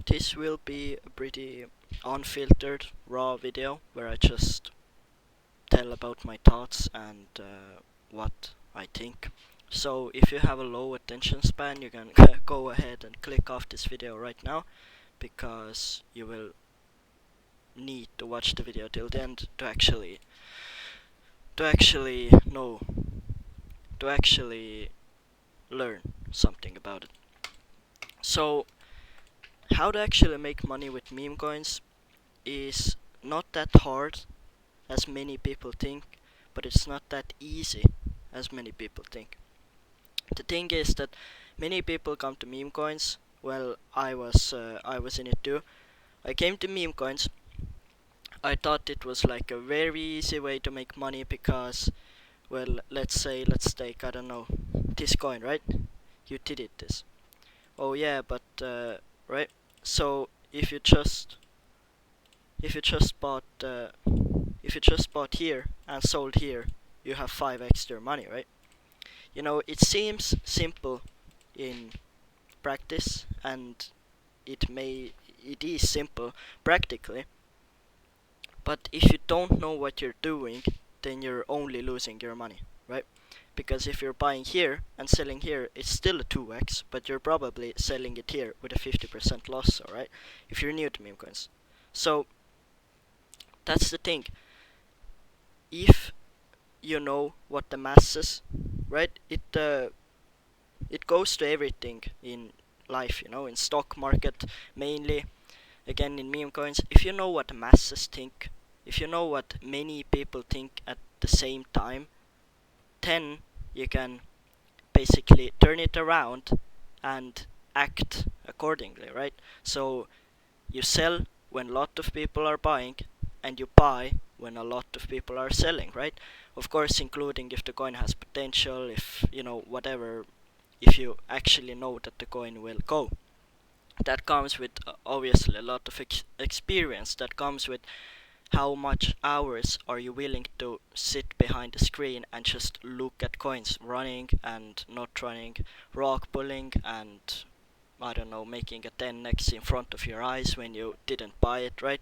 This will be a pretty unfiltered, raw video where I just tell about my thoughts and what I think. So if you have a low attention span, you can go ahead and click off this video right now, because you will need to watch the video till the end to actually know, to actually learn something about it. So how to actually make money with meme coins is not that hard as many people think, but it's not that easy as many people think. The thing is that many people come to meme coins. Well, I was in it too. I came to meme coins. I thought it was like a very easy way to make money because, well, let's take, I don't know, this coin, right? You did it this. Oh yeah, but right. So if you just bought here and sold here, you have 5x your money, right? You know, it seems simple in practice, and it is simple practically, but if you don't know what you're doing, then you're only losing your money, right? Because if you're buying here and selling here, it's still a 2x, but you're probably selling it here with a 50% loss, alright? If you're new to meme coins. So that's the thing. If you know what the masses, right? It goes to everything in life, you know, in stock market mainly, again in meme coins. If you know what the masses think, if you know what many people think at the same time, then you can basically turn it around and act accordingly, right? So you sell when a lot of people are buying, and you buy when a lot of people are selling, right? Of course, including if the coin has potential, if you know whatever, if you actually know that the coin will go. That comes with obviously a lot of experience. That comes with how much hours are you willing to sit behind the screen and just look at coins running and not running, rock pulling, and I don't know, making a 10x in front of your eyes when you didn't buy it, right?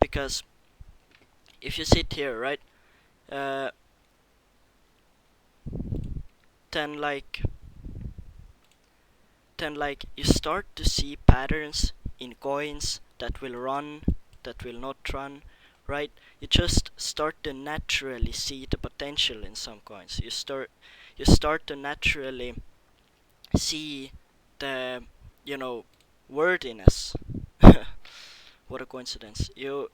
Because if you sit here, right, uh, then like you start to see patterns in coins that will run, that will not run, right? You just start to naturally see the potential in some coins. You start to naturally see the, you know, wordiness. What a coincidence. You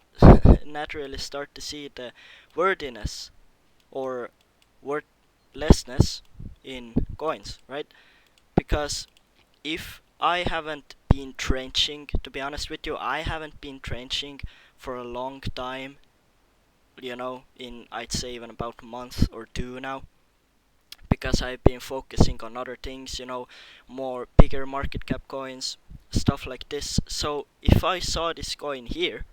naturally start to see the wordiness or wordlessness in coins, right? Because if I haven't been trenching, to be honest with you, I haven't been trenching for a long time, you know, in I'd say even about a month or two now, because I've been focusing on other things, you know, more bigger market cap coins, stuff like this. So if I saw this coin here,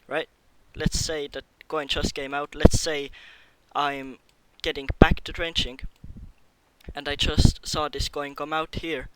right, let's say that coin just came out, let's say I'm getting back to trenching, and I just saw this coin come out here,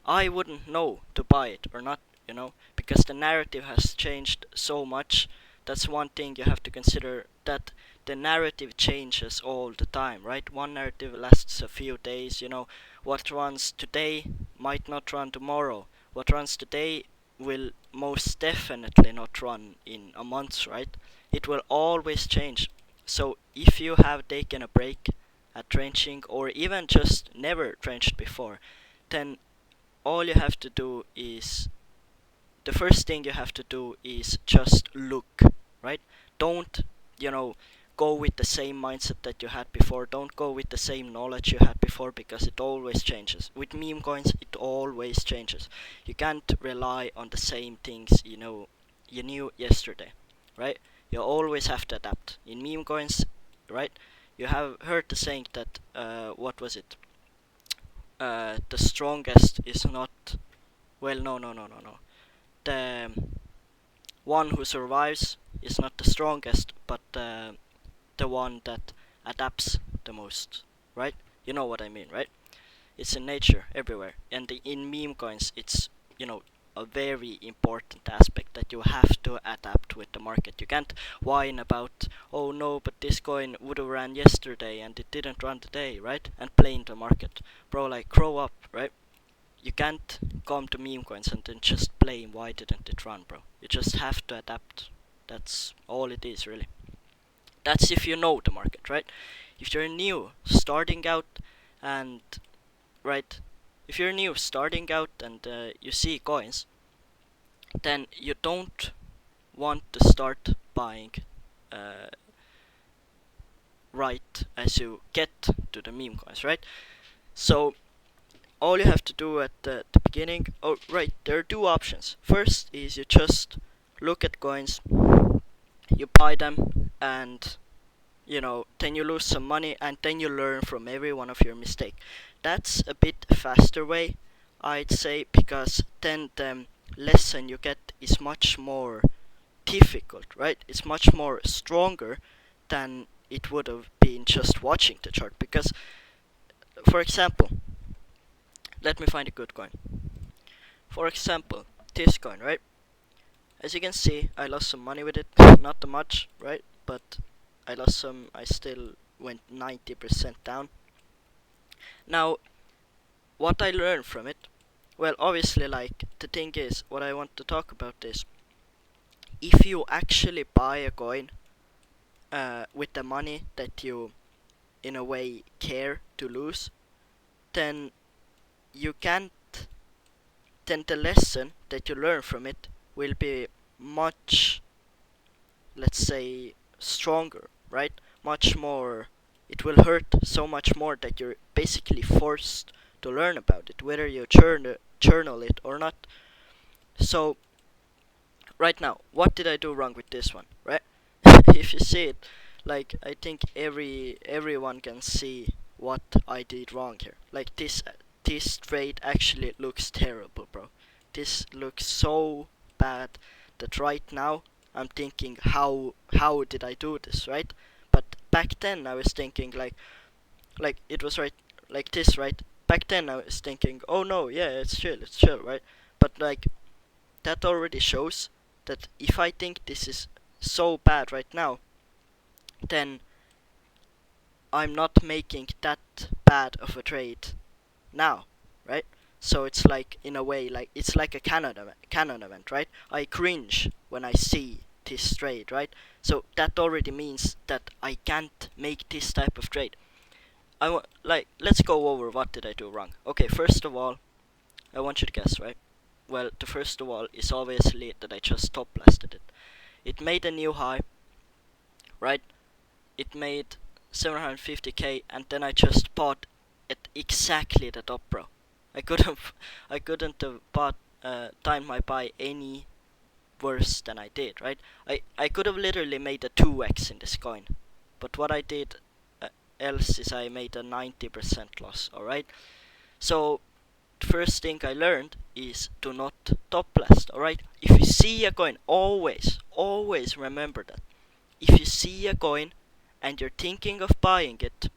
I wouldn't know to buy it or not, you know, because the narrative has changed so much. That's one thing you have to consider, that the narrative changes all the time, right? One narrative lasts a few days, you know, what runs today might not run tomorrow. What runs today will most definitely not run in a month, right? It will always change. So if you have taken a break at trenching, or even just never trenched before, then all you have to do is, the first thing you have to do is just look, right? Don't, you know, go with the same mindset that you had before. Don't go with the same knowledge you had before, because it always changes. With meme coins, it always changes. You can't rely on the same things you knew yesterday, right? You always have to adapt. In meme coins, right? You have heard the saying that what was it? The strongest is not, well, no. The one who survives is not the strongest, but the one that adapts the most, right? You know what I mean, right? It's in nature everywhere, and in meme coins, it's, you know, a very important aspect that you have to adapt with the market. You can't whine about, oh no, but this coin would have ran yesterday and it didn't run today, right? And blame the market. Bro, like, grow up, right? You can't come to meme coins and then just blame why didn't it run, bro. You just have to adapt. That's all it is, really. That's if you know the market, right? If you're new, starting out, and right, if you're new, starting out, and you see coins, then you don't want to start buying uh, right as you get to the meme coins, right? So all you have to do at the beginning, oh right, there are two options. First is you just look at coins, you buy them, and then you lose some money, and then you learn from every one of your mistake. That's a bit faster way, I'd say, because then the lesson you get is much more difficult, right? It's much more stronger than it would have been just watching the chart. Because, for example, let me find a good coin. For example, this coin, right? As you can see, I lost some money with it, not too much, right? But I lost some, I still went 90% down. Now, what I learned from it, well, obviously, like, the thing is, what I want to talk about is, if you actually buy a coin with the money that you, in a way, care to lose, then you can't, then the lesson that you learn from it will be much, let's say, stronger, right? Much more, it will hurt so much more that you're basically forced to learn about it, whether you journal it or not. So, right now, what did I do wrong with this one, right? If you see it, like, I think everyone can see what I did wrong here. Like, this trade actually looks terrible, bro. This looks so bad that right now I'm thinking, how did I do this, right? But back then I was thinking, like it was right, like this, right? Back then I was thinking, oh no, yeah, it's chill, right? But like, that already shows that if I think this is so bad right now, then I'm not making that bad of a trade now, right? So it's like, in a way, like, it's like a canon event, right? I cringe when I see this trade, right? So that already means that I can't make this type of trade. Like, let's go over what did I do wrong. Okay, first of all, I want you to guess, right? Well, the first of all is obviously that I just top blasted it. It made a new high, right? It made 750k, and then I just bought at exactly the top, bro. I couldn't, I couldn't have bought timed my buy any worse than I did, right? I could have literally made a 2x in this coin, but what I did else is I made a 90% loss. All right. So first thing I learned is to not top blast. All right. If you see a coin, always remember that. If you see a coin and you're thinking of buying it,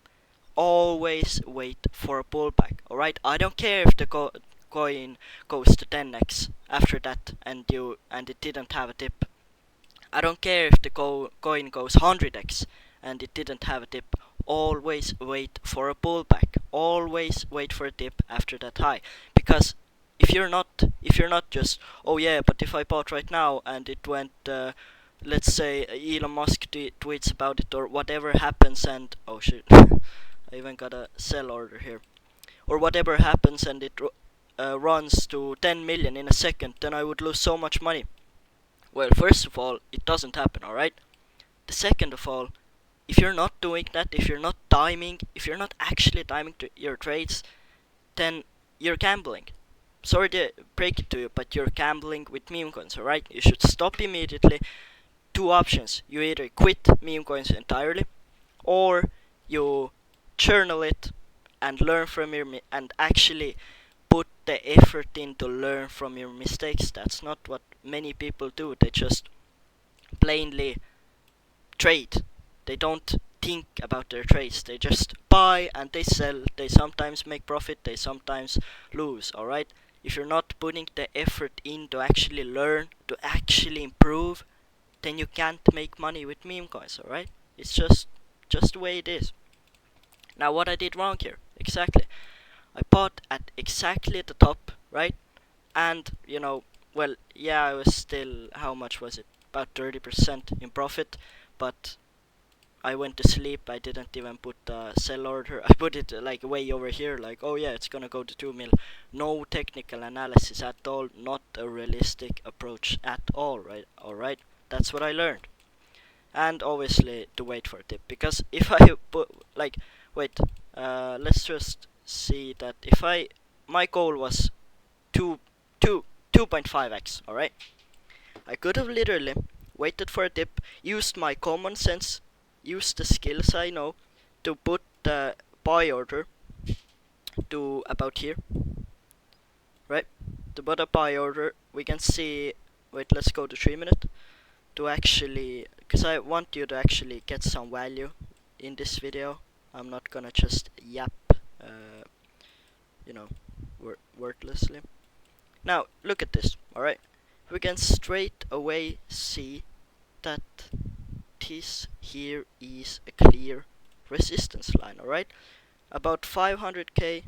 always wait for a pullback. All right. I don't care if the coin goes to 10x after that and it didn't have a dip. I don't care if the coin goes 100x and it didn't have a dip. Always wait for a pullback. Always wait for a dip after that high. Because if you're not just, oh yeah, but if I bought right now and it went, let's say Elon Musk tweets about it or whatever happens, and oh shit, I even got a sell order here, or whatever happens and it runs to 10 million in a second, then I would lose so much money. Well, first of all, it doesn't happen, alright? The second of all, if you're not doing that, if you're not timing, if you're not actually timing your trades, then you're gambling. Sorry to break it to you, but you're gambling with meme coins, alright? You should stop immediately. Two options. You either quit meme coins entirely, or you journal it and learn from and actually put the effort in to learn from your mistakes. That's not what many people do. They just plainly trade. They don't think about their trades. They just buy and they sell. They sometimes make profit, they sometimes lose, alright? if you're not putting the effort in to actually learn, to actually improve, then you can't make money with meme coins, alright? It's just the way it is. Now what I did wrong here, exactly. I bought at exactly the top, right? And, well, yeah, I was still, how much was it? About 30% in profit, but I went to sleep. I didn't even put the sell order. I put it like way over here, like, oh yeah, it's gonna go to 2 mil. No technical analysis at all, not a realistic approach at all, right? Alright, that's what I learned. And obviously to wait for a tip, because if I put, like, wait, let's just see that if my goal was 2, 2, 2.5x, alright? I could have literally waited for a dip, used my common sense, used the skills I know to put the buy order to about here, right? To put a buy order, we can see, wait, let's go to 3 minute, to actually, because I want you to actually get some value in this video. I'm not gonna just yap, you know, wordlessly. Now, look at this, alright? We can straight away see that this here is a clear resistance line, alright? About 500k,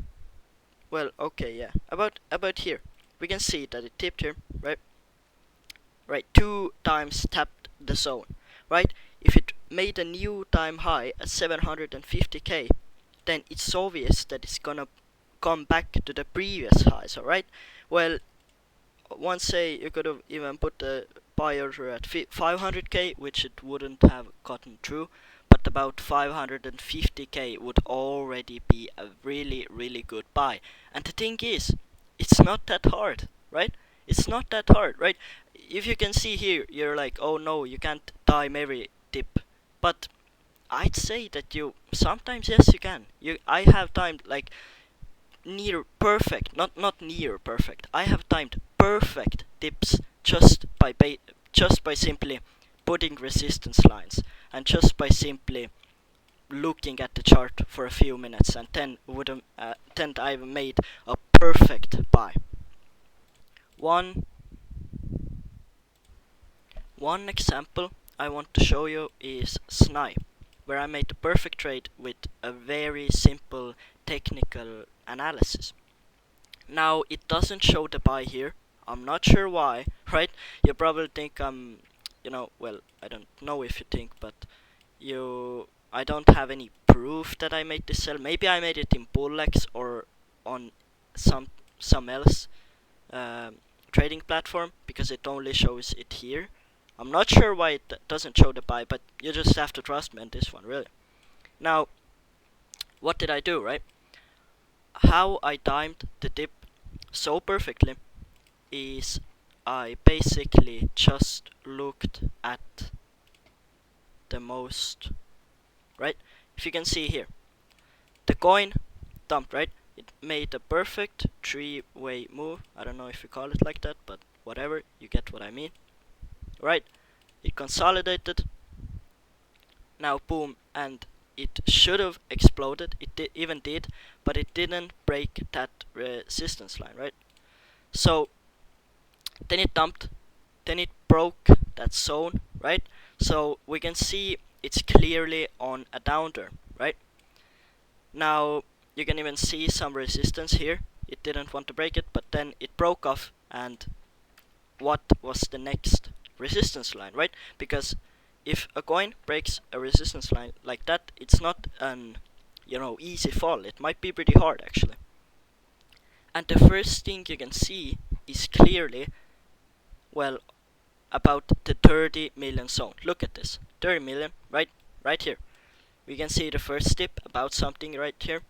well, okay, yeah, about here. We can see that it tipped here, right? Right, 2 times tapped the zone, right? If it made a new time high at 750k, then it's obvious that it's gonna come back to the previous highs, alright? Well, once say you could have even put the buy order at 500k, which it wouldn't have gotten through, but about 550k would already be a really good buy. And the thing is, it's not that hard, right? It's not that hard, right? If you can see here, you're like, oh no, you can't time every dip, but I'd say that you sometimes, yes, you can. I have timed like near perfect, not near perfect. I have timed perfect dips just by simply putting resistance lines, and just by simply looking at the chart for a few minutes, and then I've made a perfect buy. One one example I want to show you is SNI, where I made the perfect trade with a very simple technical analysis. Now it doesn't show the buy here. I'm not sure why, right? You probably think well, I don't know if you think, but I don't have any proof that I made this sell. Maybe I made it in BullX or on some else um, trading platform, because it only shows it here. I'm not sure why it doesn't show the buy, but you just have to trust me on this one, really. Now, what did I do, right? How I timed the dip so perfectly is I basically just looked at the most, right? If you can see here, the coin dumped, right? It made a perfect three-way move. I don't know if you call it like that, but whatever, you get what I mean, right? It consolidated, now boom, and it should have exploded. It even did, but it didn't break that resistance line, right? So then it dumped, then it broke that zone, right? So we can see it's clearly on a downturn, right? Now you can even see some resistance here. It didn't want to break it, but then it broke off. And what was the next resistance line, right? Because if a coin breaks a resistance line like that, it's not an easy fall. It might be pretty hard, actually. And the first thing you can see is clearly, well, about the 30 million zone. Look at this, 30 million, right here. We can see the first dip about something right here.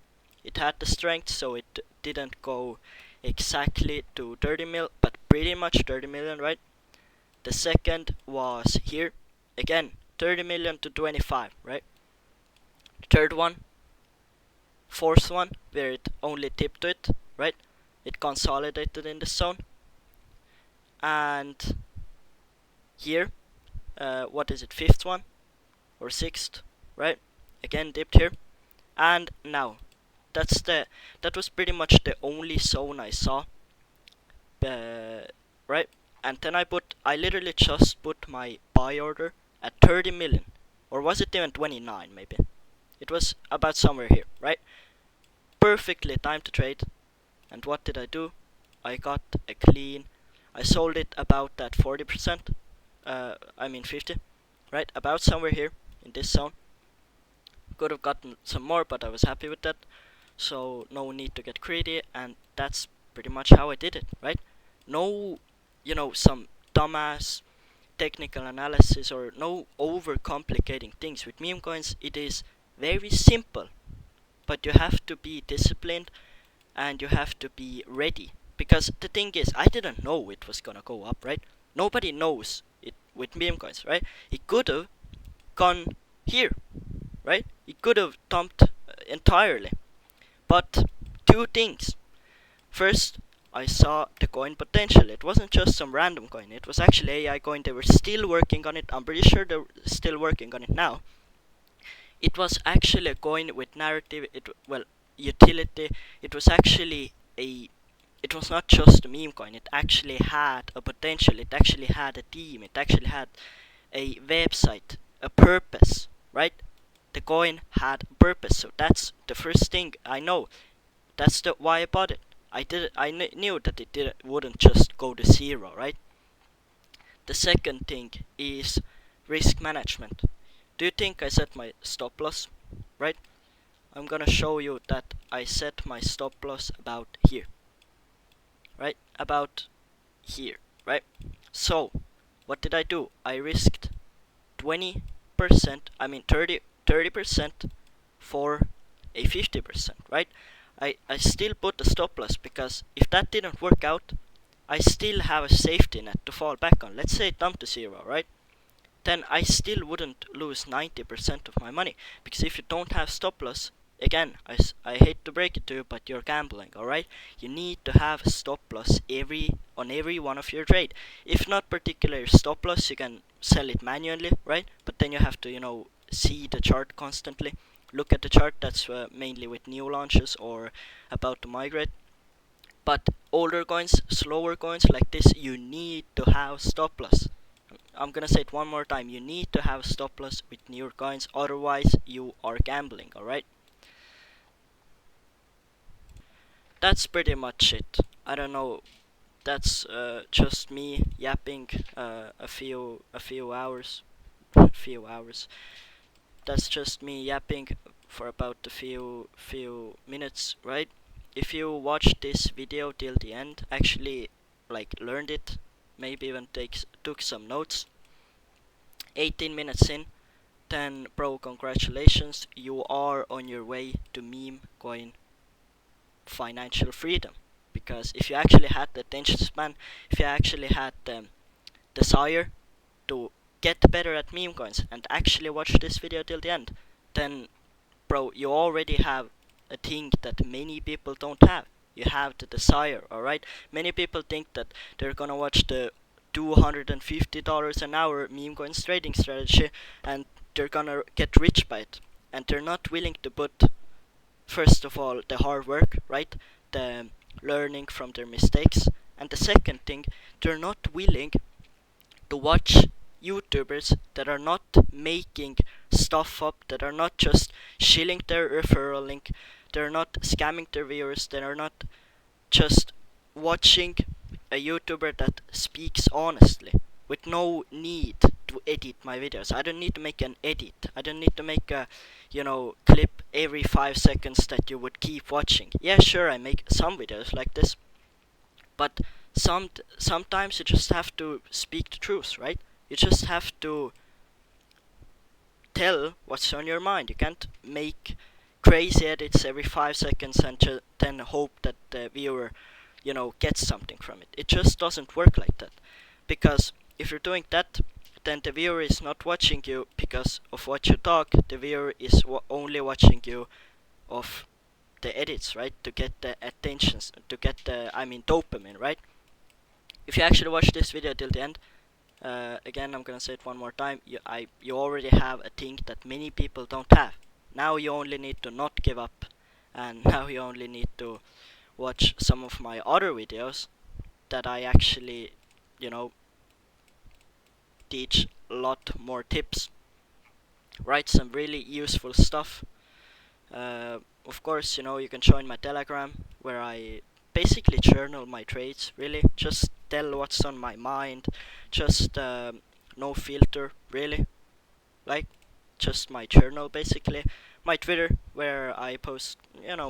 It had the strength, so it didn't go exactly to 30 mil, but pretty much 30 million, right? The second was here, again 30 million to 25, right? Third one, fourth one, where it only tipped to it, right? It consolidated in the zone. And here, what is it, fifth one or sixth, right? Again dipped here. And now that was pretty much the only zone I saw right? And then I literally just put my buy order at 30 million, or was it even 29 maybe? It was about somewhere here, right? Perfectly timed to trade. And what did I do? I got a clean. I sold it about that 40%. I mean 50, right? About somewhere here in this zone. Could have gotten some more, but I was happy with that. So no need to get greedy, and that's pretty much how I did it, right? No, some dumbass technical analysis or no overcomplicating things. With meme coins, it is very simple, but you have to be disciplined and you have to be ready. Because the thing is, I didn't know it was gonna go up, right? Nobody knows it with meme coins, right? It could have gone here, right? It could have dumped entirely. But two things. First, I saw the coin potential. It wasn't just some random coin. It was actually AI coin. They were still working on it. I'm pretty sure they're still working on it now. It was actually a coin with narrative. Utility. It was actually a. It was not just a meme coin. It actually had a potential. It actually had a team. It actually had a website, a purpose, right? The coin had a purpose. So that's the first thing I know. That's the why I bought it. Knew that wouldn't just go to zero, right? The second thing is risk management. Do you think I set my stop loss? Right? I'm gonna show you that I set my stop loss about here. Right? About here. Right? So, what did I do? I risked 20%, I mean 30% for a 50%, right? I still put the stop loss because if that didn't work out, I still have a safety net to fall back on. Let's say it dumped to zero, right? Then I still wouldn't lose 90% of my money. Because if you don't have stop loss, again, I hate to break it to you, but you're gambling, alright? You need to have a stop loss on every one of your trade. If not particular stop loss, you can sell it manually, right? But then you have to, see the chart constantly. Look at the chart. That's mainly with new launches or about to migrate. But older coins, slower coins like this, you need to have stop loss. I'm gonna say it one more time. You need to have stop loss with newer coins, otherwise you are gambling, alright? That's pretty much it. I don't know. That's just me yapping a few hours. Few hours. That's just me yapping for about a few minutes, right? If you watch this video till the end, actually like learned it, maybe even took some notes. 18 minutes in, then bro, congratulations, you are on your way to meme coin financial freedom. Because if you actually had the attention span, if you actually had the desire to get better at meme coins and actually watch this video till the end, then bro, you already have a thing that many people don't have. You have the desire, alright? Many people think that they're gonna watch the $250 an hour meme coins trading strategy and they're gonna get rich by it. And they're not willing to put, first of all, the hard work, right? The learning from their mistakes. And the second thing, they're not willing to watch YouTubers that are not making stuff up, that are not just shilling their referral link, they're not scamming their viewers, they are not just watching a YouTuber that speaks honestly with no need to edit my videos. I don't need to make an edit. I don't need to make a clip every 5 seconds that you would keep watching. Yeah, sure, I make some videos like this, but sometimes you just have to speak the truth, right? You just have to tell what's on your mind. You can't make crazy edits every 5 seconds and then hope that the viewer, gets something from it. It just doesn't work like that. Because if you're doing that, then the viewer is not watching you because of what you talk. The viewer is only watching you of the edits, right? To get the attentions, to get the, dopamine, right? If you actually watch this video till the end, again, I'm gonna say it one more time. You already have a thing that many people don't have. Now you only need to not give up, and now you only need to watch some of my other videos, that I actually, you know, teach a lot more tips, right? Some really useful stuff. Of course, you can join my Telegram where I basically journal my trades, really. Just tell what's on my mind. Just no filter, really. Like, just my journal, basically. My Twitter, where I post,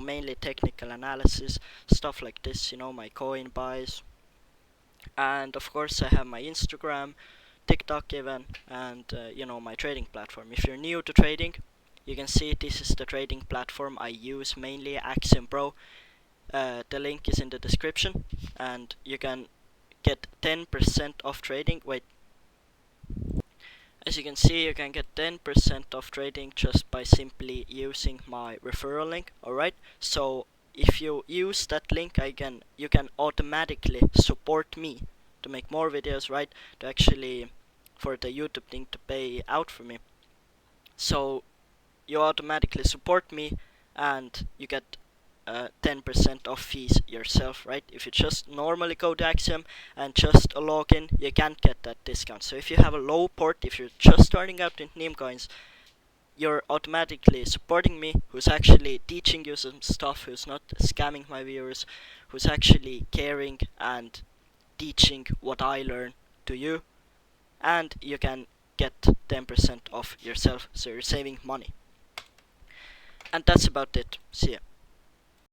mainly technical analysis, stuff like this, my coin buys. And of course, I have my Instagram, TikTok even, and my trading platform. If you're new to trading, you can see this is the trading platform I use mainly, Axiom Pro. The link is in the description, and you can get 10% off trading. Wait, as you can see, you can get 10% off trading just by simply using my referral link. Alright, so if you use that link, you can automatically support me to make more videos, right? To actually, for the YouTube thing to pay out for me. So you automatically support me, and you get 10% off fees yourself, right? If you just normally go to Axiom and just log in, you can't get that discount. So if you have a low port, if you're just starting out in Memecoins, you're automatically supporting me, who's actually teaching you some stuff, who's not scamming my viewers, who's actually caring and teaching what I learn to you, and you can get 10% off yourself, so you're saving money. And that's about it. See ya.